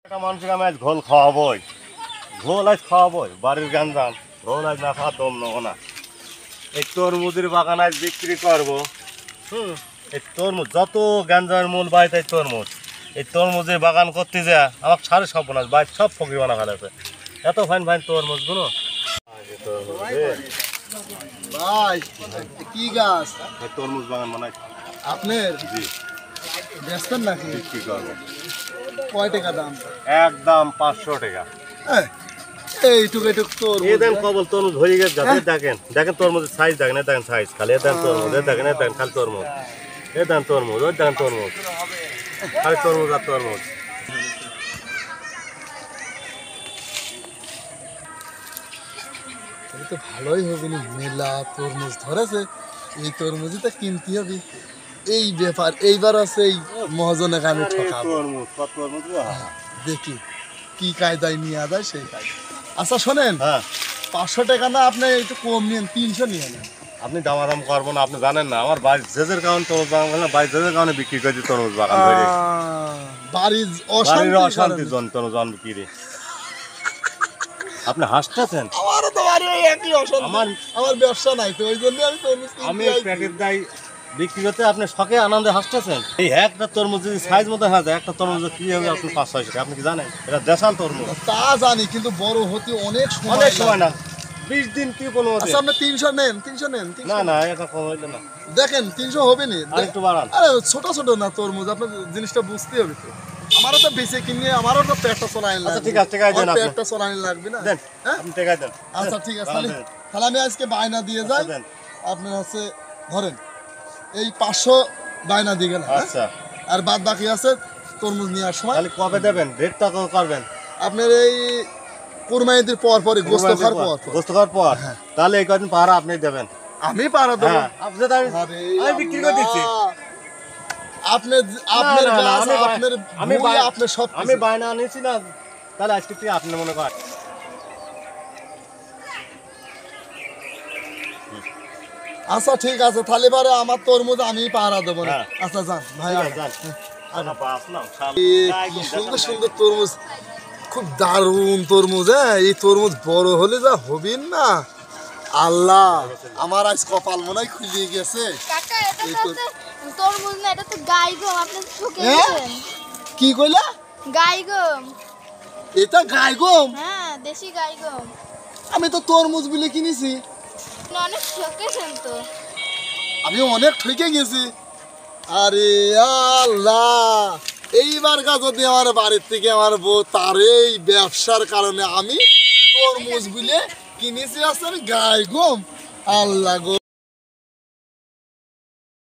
একটা মানুষকে আমি আজ ঘোল খাওয়াবই, ঘোল আজ খাওয়াবই, বাড়ির গাঞ্জাম ঘোল আজ না খাওয়া দম নেবো না। এই তরমুজের বাগান আজ বিক্রি করবো। এই তরমুজ যত গাঞ্জামের মূল বাড়িতে এই তরমুজ, এই তরমুজের বাগান করতে যা আমার সাড়ে সর্বনাশ, বাড়ির সব ফকির বানা ফেলেছে। এত ফাইন ফাইন তরমুজগুলো। ভাই কি গাছ? তরমুজ বাগান মানে আপনার জি বেচতেন নাকি? বিক্রি করবো। কয় টাকা দাম? একদম 500 টাকা। এইটুক এইটুক তোর এই দেন কবল তরমুজ হয়ে গেছে গাছে। দেখেন দেখেন তরমুজের সাইজ দেখেন, দেখেন সাইজ খালি দেন তরমুজ, দেখেন দেখেন খালি তরমুজ, এ দেন তরমুজ, ওই দেখেন তরমুজ, খালি তরমুজ আর তরমুজ। তো ভালোই হবে না, মেলা তরমুজ ধরেছে, এই তরমুজই তো কিনতে হবে। এই ব্যাপার এইবার আছে এই মহাজনে কানে ঠকাবো। তরমুজ কত তরমুজ গো? দেখি কি কায়দায় নিয়ে যায় সেই কায়দা। আচ্ছা শোনেন, হ্যাঁ 500 টাকা না, আপনি একটু কম নিন, 300 নিয়ে নেন। আপনি দামাদাম করবো না, আপনি জানেন না আমার বাড়ির জেজের কারণে তরমুজ বাগান করলাম, বাড়ির জেজের কারণে বিক্রি করেছি তরমুজ বাগান ধরে। বাড়ির বাড়ির অশান্তি অশান্তির জন্য তরমুজ বাগান বিক্রি। আপনি হাসতেছেন? আমারও তো বাড়ি ওই একই অশান্তি। আমার ব্যবসা নাই তো, ওই জন্য আমি তরমুজ আমি কিনতে আইছি। প্যাকেট দাই বিক্রি করতে, আপনি শখে আনন্দে হাসতেছেন। এই একটা তরমুজ যদি সাইজ মতো হয়, একটা তরমুজ কি হবে আপনি 500-600 টাকা, আপনি কি জানেন? এটা দেশাল তরমুজ। তা জানি, কিন্তু বড় হতে অনেক অনেক সময় লাগে। না, 20 দিন কি কোনো মতে। আচ্ছা আপনি 300 নেন, 300 নেন, 300 না না এটা কম হইলো না, দেখেন 300 হবে নি। আর একটু বাড়ান। আরে ছোট ছোট না তরমুজ, আপনার জিনিসটা বুঝতে হবে তো। আমারও তো বেঁচে কিনে আমারও তো পেটটা চলাইন আচ্ছা লাগবে। ঠিক আছে, টাকা দেন আপনি। পেটটা চলাইন লাগবে না। দেন হ্যাঁ? আপনি টাকা দেন। আচ্ছা ঠিক আছে, দেন, তাহলে দেন। তাহলে আমি আজকে বায়না দিয়ে যাই। দেন। আপনার হচ্ছে ধরেন এই 500 বায়না দিয়ে গেলেন, হ্যাঁ? আচ্ছা আর বাদ বাকি আছে তরমুজ নেওয়ার সময়। তাহলে কবে দেবেন, রেটটা কত করবেন? আপনার এই কুরবানির পর পরে গোস্ত খাওয়ার পর পর। গোস্ত খাওয়ার পর, হ্যাঁ। তাহলে এই কদিন পাহারা আপনি দেবেন। আমি পারা দেবো। হ্যাঁ আপনি তো আমি বিক্রি করে দিচ্ছি। আপনার আপনার না, না, না, গাছ, আমি বাই- আপনার আমি ভুঁই, বাই- আপনার সব আমি বায়না আনিছি না, তাহলে আজকে থেকে আপনি মনে করেন। আচ্ছা ঠিক আছে, তাহলে এবারে আমার তরমুজ আমি পাহারা দেবো না। হ্যাঁ। আচ্ছা যান ভাই। ঠিক আছে, যান। আচ্ছা, বাস নাও, শাল। কি সুন্দর সুন্দর তরমুজ, খুব দারুণ তরমুজ। হ্যাঁ এই তরমুজ বড় হলে যা হবেন না, আল্লাহ আমার আজ কপাল মনে হয় খুলে গেছে। কাকা এটা এই তো তরমুজ না, এটা তো গাইগম। আপনি ঠকে হ্যাঁ? গেছেন। কি কইলা? গাইগম। এটা গায়গম? হ্যাঁ দেশি গাইগম। আমি তো তরমুজ বলে কিনেছি। আপনি অনেক ঠকেছেন তো। আমি অনেক ঠকে গেছি। আরে আল্লাহ, এইবার যদি আমার বাড়ির থেকে আমার বউ তার এই ব্যবসার কারণে আমি তরমুজ বলে কিনেছি, আসলে গায়গম। আল্লাহ গো,